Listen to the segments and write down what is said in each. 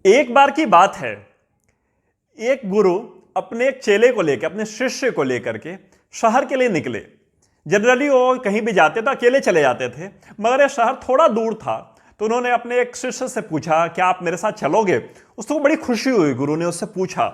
एक बार की बात है, एक गुरु अपने एक चेले को लेकर, अपने शिष्य को लेकर के शहर के लिए निकले। जनरली वो कहीं भी जाते तो अकेले चले जाते थे, मगर यह शहर थोड़ा दूर था, तो उन्होंने अपने एक शिष्य से पूछा क्या आप मेरे साथ चलोगे। उसको बड़ी खुशी हुई। गुरु ने उससे पूछा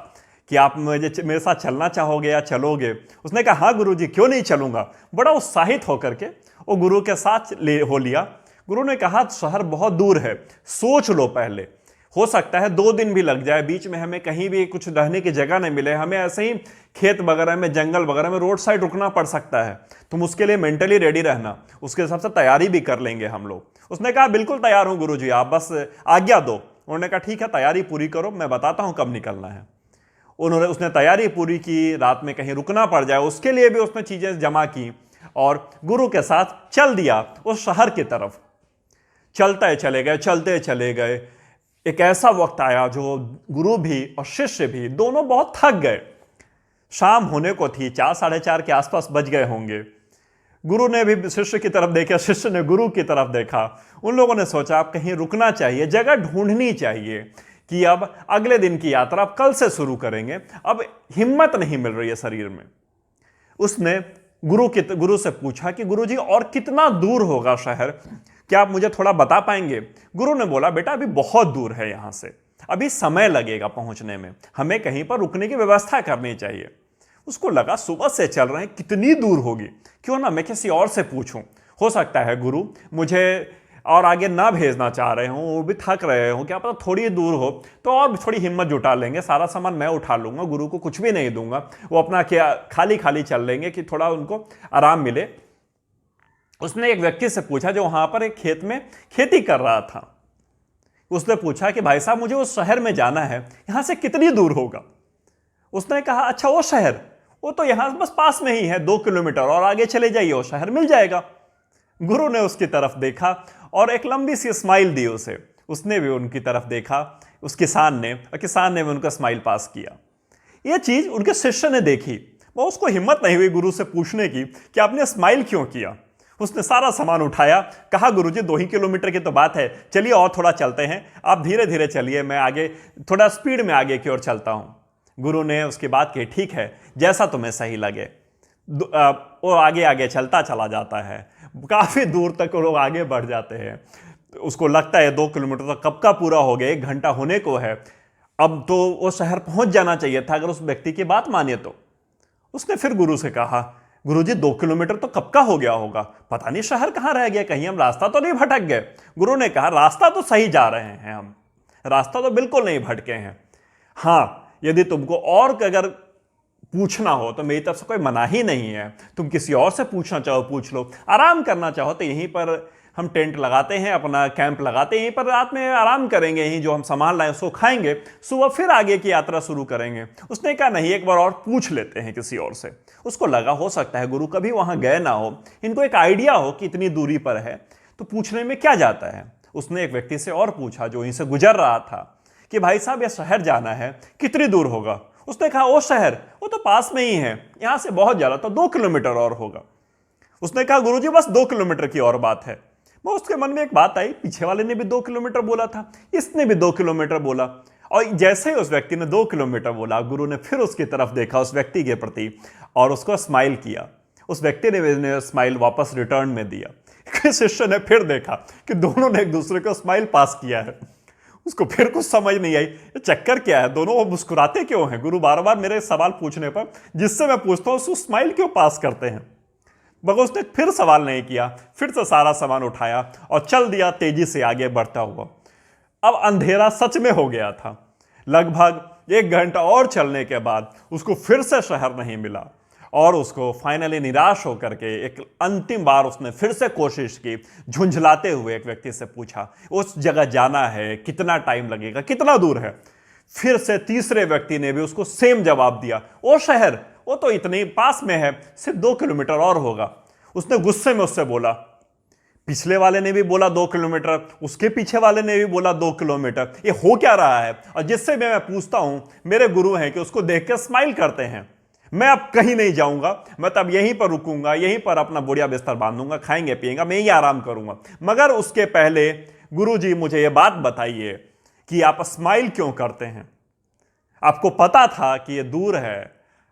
कि आप मेरे साथ चलना चाहोगे या चलोगे। उसने कहा हाँ गुरुजी, क्यों नहीं चलूंगा। बड़ा उत्साहित होकर के वो गुरु के साथ हो लिया। गुरु ने कहा शहर बहुत दूर है, सोच लो पहले, हो सकता है 2 दिन भी लग जाए, बीच में हमें कहीं भी कुछ रहने की जगह नहीं मिले, हमें ऐसे ही खेत वगैरह में, जंगल वगैरह में, रोड साइड रुकना पड़ सकता है। तुम उसके लिए मेंटली रेडी रहना, उसके हिसाब से तैयारी भी कर लेंगे हम लोग। उसने कहा बिल्कुल तैयार हूं गुरुजी, आप बस आज्ञा दो। उन्होंने कहा ठीक है, तैयारी पूरी करो, मैं बताता हूं कब निकलना है। उसने तैयारी पूरी की, रात में कहीं रुकना पड़ जाए उसके लिए भी उसने चीजें जमा की और गुरु के साथ चल दिया उस शहर की तरफ। चलते चले गए, चलते चले गए। एक ऐसा वक्त आया जो गुरु भी और शिष्य भी दोनों बहुत थक गए। शाम होने को थी, 4, 4:30 के आसपास बज गए होंगे। गुरु ने भी शिष्य की तरफ देखा, शिष्य ने गुरु की तरफ देखा। उन लोगों ने सोचा अब कहीं रुकना चाहिए, जगह ढूंढनी चाहिए कि अब अगले दिन की यात्रा अब कल से शुरू करेंगे, अब हिम्मत नहीं मिल रही है शरीर में। उसने गुरु से पूछा कि गुरुजी और कितना दूर होगा शहर, क्या आप मुझे थोड़ा बता पाएंगे। गुरु ने बोला बेटा अभी बहुत दूर है यहां से, अभी समय लगेगा पहुंचने में, हमें कहीं पर रुकने की व्यवस्था करनी चाहिए। उसको लगा सुबह से चल रहे हैं, कितनी दूर होगी, क्यों ना मैं किसी और से पूछूं। हो सकता है गुरु मुझे और आगे ना भेजना चाह रहे हो, वो भी थक रहे हो, क्या पता थोड़ी दूर हो तो और थोड़ी हिम्मत जुटा लेंगे, सारा सामान मैं उठा लूंगा, गुरु को कुछ भी नहीं दूंगा, वो अपना क्या खाली खाली चल लेंगे कि थोड़ा उनको आराम मिले। उसने एक व्यक्ति से पूछा जो वहां पर एक खेत में खेती कर रहा था। उसने पूछा कि भाई साहब मुझे उस शहर में जाना है, यहां से कितनी दूर होगा। उसने कहा अच्छा वो शहर, वो तो यहां बस पास में ही है, 2 किलोमीटर और आगे चले जाइए वो शहर मिल जाएगा। गुरु ने उसकी तरफ देखा और एक लंबी सी स्माइल दी उसे। उसने भी उनकी तरफ देखा, उस किसान ने, और किसान ने भी उनका स्माइल पास किया। यह चीज उनके शिष्य ने देखी। वो उसको हिम्मत नहीं हुई गुरु से पूछने की कि आपने स्माइल क्यों किया। उसने सारा सामान उठाया, कहा गुरुजी 2 ही किलोमीटर की तो बात है, चलिए और थोड़ा चलते हैं, आप धीरे धीरे चलिए, मैं आगे थोड़ा स्पीड में आगे की ओर चलता हूं। गुरु ने उसकी बात की ठीक है, जैसा तुम्हें सही लगे। वो आगे आगे चलता चला जाता है, काफी दूर तक वो लोग आगे बढ़ जाते हैं। उसको लगता है 2 किलोमीटर तो कब का पूरा हो गया, 1 घंटा होने को है, अब तो वो शहर पहुंच जाना चाहिए था अगर उस व्यक्ति की बात मानिए तो। उसने फिर गुरु से कहा गुरुजी 2 किलोमीटर तो कब का हो गया होगा, पता नहीं शहर कहां रह गया, कहीं हम रास्ता तो नहीं भटक गए। गुरु ने कहा रास्ता तो सही जा रहे हैं हम, रास्ता तो बिल्कुल नहीं भटके हैं। हां यदि तुमको और अगर पूछना हो तो मेरी तरफ से कोई मना ही नहीं है, तुम किसी और से पूछना चाहो पूछ लो, आराम करना चाहो तो यहीं पर हम टेंट लगाते हैं, अपना कैंप लगाते हैं, यहीं पर रात में आराम करेंगे, यहीं जो हम सामान लाए उसको खाएंगे, सुबह फिर आगे की यात्रा शुरू करेंगे। उसने कहा नहीं, एक बार और पूछ लेते हैं किसी और से। उसको लगा हो सकता है गुरु कभी वहां गए ना हो, इनको एक आइडिया हो कि इतनी दूरी पर है तो पूछने में क्या जाता है। उसने एक व्यक्ति से और पूछा जो यहीं से गुजर रहा था कि भाई साहब यह शहर जाना है, कितनी दूर होगा। उसने कहा वो शहर वो तो पास में ही है, यहां से बहुत ज्यादा तो 2 किलोमीटर और होगा। उसने कहा गुरुजी बस 2 किलोमीटर की और बात है। वो उसके मन में एक बात आई, पीछे वाले ने भी 2 किलोमीटर बोला था, इसने भी 2 किलोमीटर बोला, और जैसे ही उस व्यक्ति ने 2 किलोमीटर बोला, गुरु ने फिर उसकी तरफ देखा, उस व्यक्ति के प्रति, और उसको स्माइल किया। उस व्यक्ति ने स्माइल वापस रिटर्न में दिया। शिष्य ने फिर देखा कि दोनों ने एक दूसरे को स्माइल पास किया है। उसको फिर कुछ समझ नहीं आई, ये चक्कर क्या है, दोनों वो मुस्कुराते क्यों हैं। गुरु बार बार मेरे सवाल पूछने पर जिससे मैं पूछता हूं उसको स्माइल क्यों पास करते हैं। मगर उसने फिर सवाल नहीं किया, फिर से सारा सामान उठाया और चल दिया तेजी से आगे बढ़ता हुआ। अब अंधेरा सच में हो गया था। लगभग 1 घंटा और चलने के बाद उसको फिर से शहर नहीं मिला और उसको फाइनली निराश होकर के एक अंतिम बार उसने फिर से कोशिश की। झुंझलाते हुए एक व्यक्ति से पूछा उस जगह जाना है, कितना टाइम लगेगा, कितना दूर है। फिर से तीसरे व्यक्ति ने भी उसको सेम जवाब दिया, वो शहर वो तो इतने पास में है, सिर्फ 2 किलोमीटर और होगा। उसने गुस्से में उससे बोला, पिछले वाले ने भी बोला 2 किलोमीटर, उसके पीछे वाले ने भी बोला 2 किलोमीटर, ये हो क्या रहा है। और जिससे मैं पूछता हूं, मेरे गुरु हैं कि उसको देख के स्माइल करते हैं। मैं अब कहीं नहीं जाऊंगा, मैं तब यहीं पर रुकूंगा, यहीं पर अपना बढ़िया बिस्तर बांधूंगा, खाएंगे पिएंगे, मैं यही आराम करूंगा। मगर उसके पहले गुरुजी मुझे यह बात बताइए कि आप स्माइल क्यों करते हैं? आपको पता था कि ये दूर है,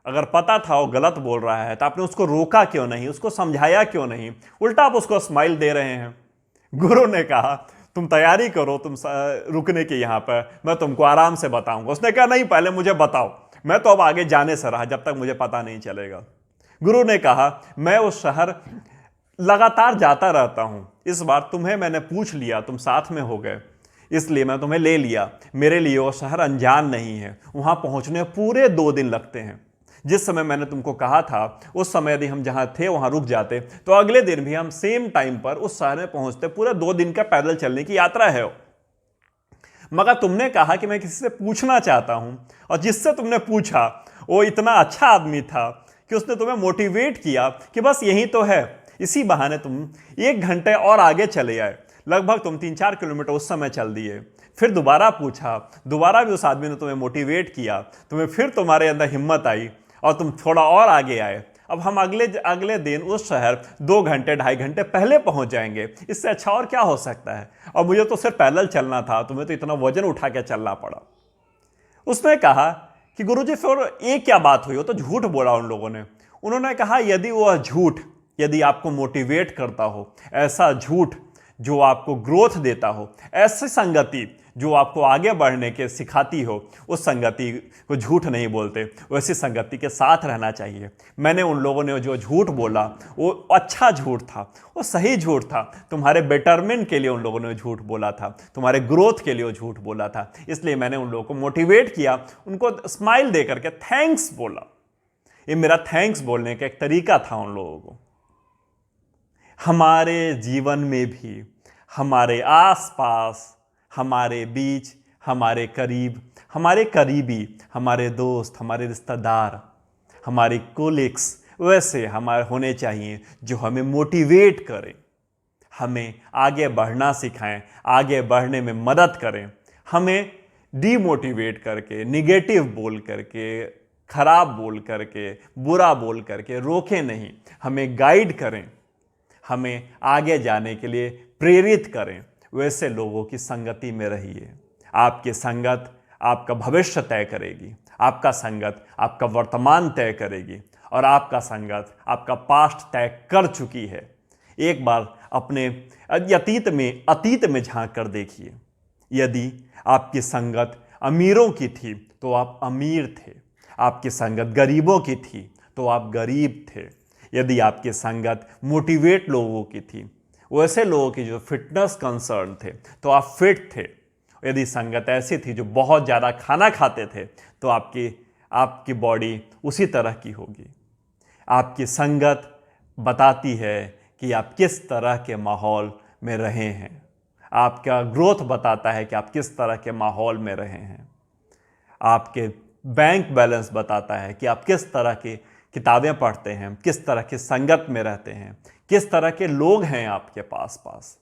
अगर पता था वो गलत बोल रहा है तो आपने उसको रोका क्यों नहीं, उसको समझाया क्यों नहीं? उल्टा आप उसको स्माइल दे रहे हैं। गुरु ने कहा तुम तैयारी करो, तुम रुकने की यहां पर, मैं तुमको आराम से बताऊंगा। उसने कहा नहीं, पहले मुझे बताओ, मैं तो अब आगे जाने से रहा जब तक मुझे पता नहीं चलेगा। गुरु ने कहा मैं उस शहर लगातार जाता रहता हूं, इस बार तुम्हें मैंने पूछ लिया, तुम साथ में हो गए, इसलिए मैं तुम्हें ले लिया। मेरे लिए वो शहर अनजान नहीं है, वहां पहुंचने पूरे 2 दिन लगते हैं। जिस समय मैंने तुमको कहा था उस समय यदि हम जहां थे वहां रुक जाते तो अगले दिन भी हम सेम टाइम पर उस शहर में पहुंचते। पूरे 2 दिन का पैदल चलने की यात्रा है। मगर तुमने कहा कि मैं किसी से पूछना चाहता हूं, और जिससे तुमने पूछा वो इतना अच्छा आदमी था कि उसने तुम्हें मोटिवेट किया कि बस यही तो है। इसी बहाने तुम 1 घंटे और आगे चले आए, लगभग तुम 3-4 किलोमीटर उस समय चल दिए। फिर दोबारा पूछा, दोबारा भी उस आदमी ने तुम्हें मोटिवेट किया, तुम्हें फिर तुम्हारे अंदर हिम्मत आई और तुम थोड़ा और आगे आए। अब हम अगले दिन उस शहर 2 घंटे 2.5 घंटे पहले पहुंच जाएंगे, इससे अच्छा और क्या हो सकता है? और मुझे तो सिर्फ पैदल चलना था, तुम्हें तो इतना वजन उठा के चलना पड़ा। उसने कहा कि गुरुजी फिर ये क्या बात हुई? वो तो झूठ बोला उन लोगों ने। उन्होंने कहा यदि वह झूठ यदि आपको मोटिवेट करता हो, ऐसा झूठ जो आपको ग्रोथ देता हो, ऐसी संगति जो आपको आगे बढ़ने के सिखाती हो, उस संगति को झूठ नहीं बोलते, वैसी संगति के साथ रहना चाहिए। मैंने उन लोगों ने जो झूठ बोला वो अच्छा झूठ था, वो सही झूठ था। तुम्हारे बेटरमेंट के लिए उन लोगों ने झूठ बोला था, तुम्हारे ग्रोथ के लिए झूठ बोला था। इसलिए मैंने उन लोगों को मोटिवेट किया, उनको स्माइल दे करके थैंक्स बोला। ये मेरा थैंक्स बोलने का एक तरीका था उन लोगों को। हमारे जीवन में भी, हमारे आसपास, हमारे बीच, हमारे करीब, हमारे करीबी, हमारे दोस्त, हमारे रिश्तेदार, हमारे कोलिग्स वैसे हमारे होने चाहिए जो हमें मोटिवेट करें, हमें आगे बढ़ना सिखाएं, आगे बढ़ने में मदद करें। हमें डीमोटिवेट करके, निगेटिव बोल करके, खराब बोल करके, बुरा बोल करके रोके नहीं, हमें गाइड करें, हमें आगे जाने के लिए प्रेरित करें। वैसे लोगों की संगति में रहिए। आपकी संगत आपका भविष्य तय करेगी, आपका संगत आपका वर्तमान तय करेगी, और आपका संगत आपका पास्ट तय कर चुकी है। एक बार अपने अतीत में झांक कर देखिए। यदि आपकी संगत अमीरों की थी तो आप अमीर थे, आपकी संगत गरीबों की थी तो आप गरीब थे। यदि आपकी संगत मोटिवेट लोगों की थी, वैसे लोगों की जो फिटनेस कंसर्न थे, तो आप फिट थे। यदि संगत ऐसी थी जो बहुत ज़्यादा खाना खाते थे तो आपकी बॉडी उसी तरह की होगी। आपकी संगत बताती है कि आप किस तरह के माहौल में रहे हैं, आपका ग्रोथ बताता है कि आप किस तरह के माहौल में रहे हैं, आपके बैंक बैलेंस बताता है कि आप किस तरह की किताबें पढ़ते हैं, किस तरह की संगत में रहते हैं, किस तरह के लोग हैं आपके पास।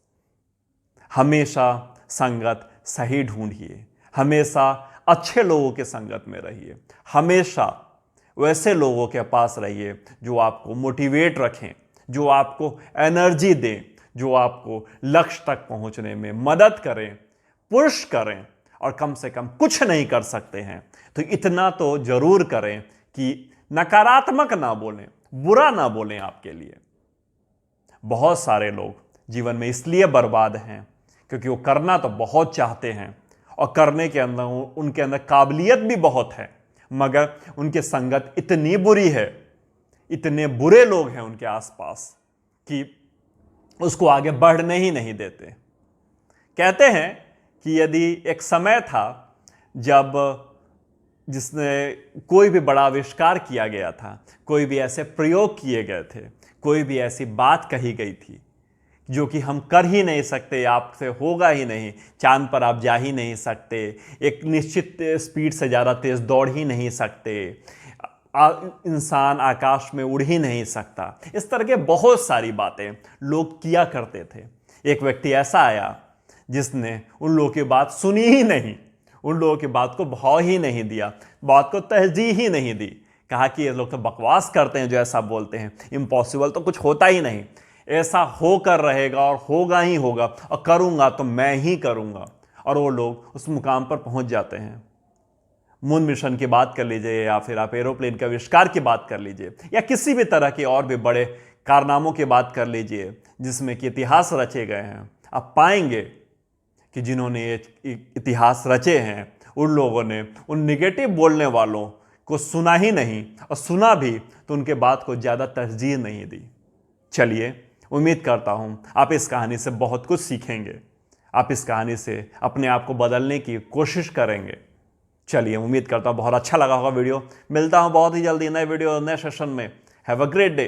हमेशा संगत सही ढूंढिए, हमेशा अच्छे लोगों के संगत में रहिए, हमेशा वैसे लोगों के पास रहिए जो आपको मोटिवेट रखें, जो आपको एनर्जी दें, जो आपको लक्ष्य तक पहुंचने में मदद करें, पुश करें। और कम से कम कुछ नहीं कर सकते हैं तो इतना तो जरूर करें कि नकारात्मक ना बोलें, बुरा ना बोलें आपके लिए। बहुत सारे लोग जीवन में इसलिए बर्बाद हैं क्योंकि वो करना तो बहुत चाहते हैं और करने के अंदर उनके अंदर काबिलियत भी बहुत है, मगर उनकी संगत इतनी बुरी है, इतने बुरे लोग हैं उनके आसपास कि उसको आगे बढ़ने ही नहीं देते। कहते हैं कि यदि एक समय था जब जिसने कोई भी बड़ा आविष्कार किया गया था, कोई भी ऐसे प्रयोग किए गए थे, कोई भी ऐसी बात कही गई थी जो कि हम कर ही नहीं सकते, आपसे होगा ही नहीं, चांद पर आप जा ही नहीं सकते, एक निश्चित स्पीड से ज़्यादा तेज़ दौड़ ही नहीं सकते, इंसान आकाश में उड़ ही नहीं सकता। इस तरह के बहुत सारी बातें लोग किया करते थे। एक व्यक्ति ऐसा आया जिसने उन लोगों की बात सुनी ही नहीं, उन लोगों की बात को भाव ही नहीं दिया, बात को तरजीह ही नहीं दी। कहा कि ये लोग तो बकवास करते हैं जो ऐसा बोलते हैं, इम्पॉसिबल तो कुछ होता ही नहीं, ऐसा होकर रहेगा और होगा ही होगा, और करूंगा तो मैं ही करूंगा। और वो लोग उस मुकाम पर पहुंच जाते हैं। मून मिशन की बात कर लीजिए, या फिर आप एरोप्लेन के आविष्कार की बात कर लीजिए, या किसी भी तरह के और भी बड़े कारनामों की बात कर लीजिए जिसमें कि इतिहास रचे गए हैं, आप पाएंगे कि जिन्होंने ये इतिहास रचे हैं उन लोगों ने उन निगेटिव बोलने वालों को सुना ही नहीं, और सुना भी तो उनके बात को ज़्यादा तरजीह नहीं दी। चलिए, उम्मीद करता हूँ आप इस कहानी से बहुत कुछ सीखेंगे, आप इस कहानी से अपने आप को बदलने की कोशिश करेंगे। चलिए, उम्मीद करता हूँ बहुत अच्छा लगा होगा वीडियो। मिलता हूँ बहुत ही जल्दी नए वीडियो नए सेशन में। Have a great day.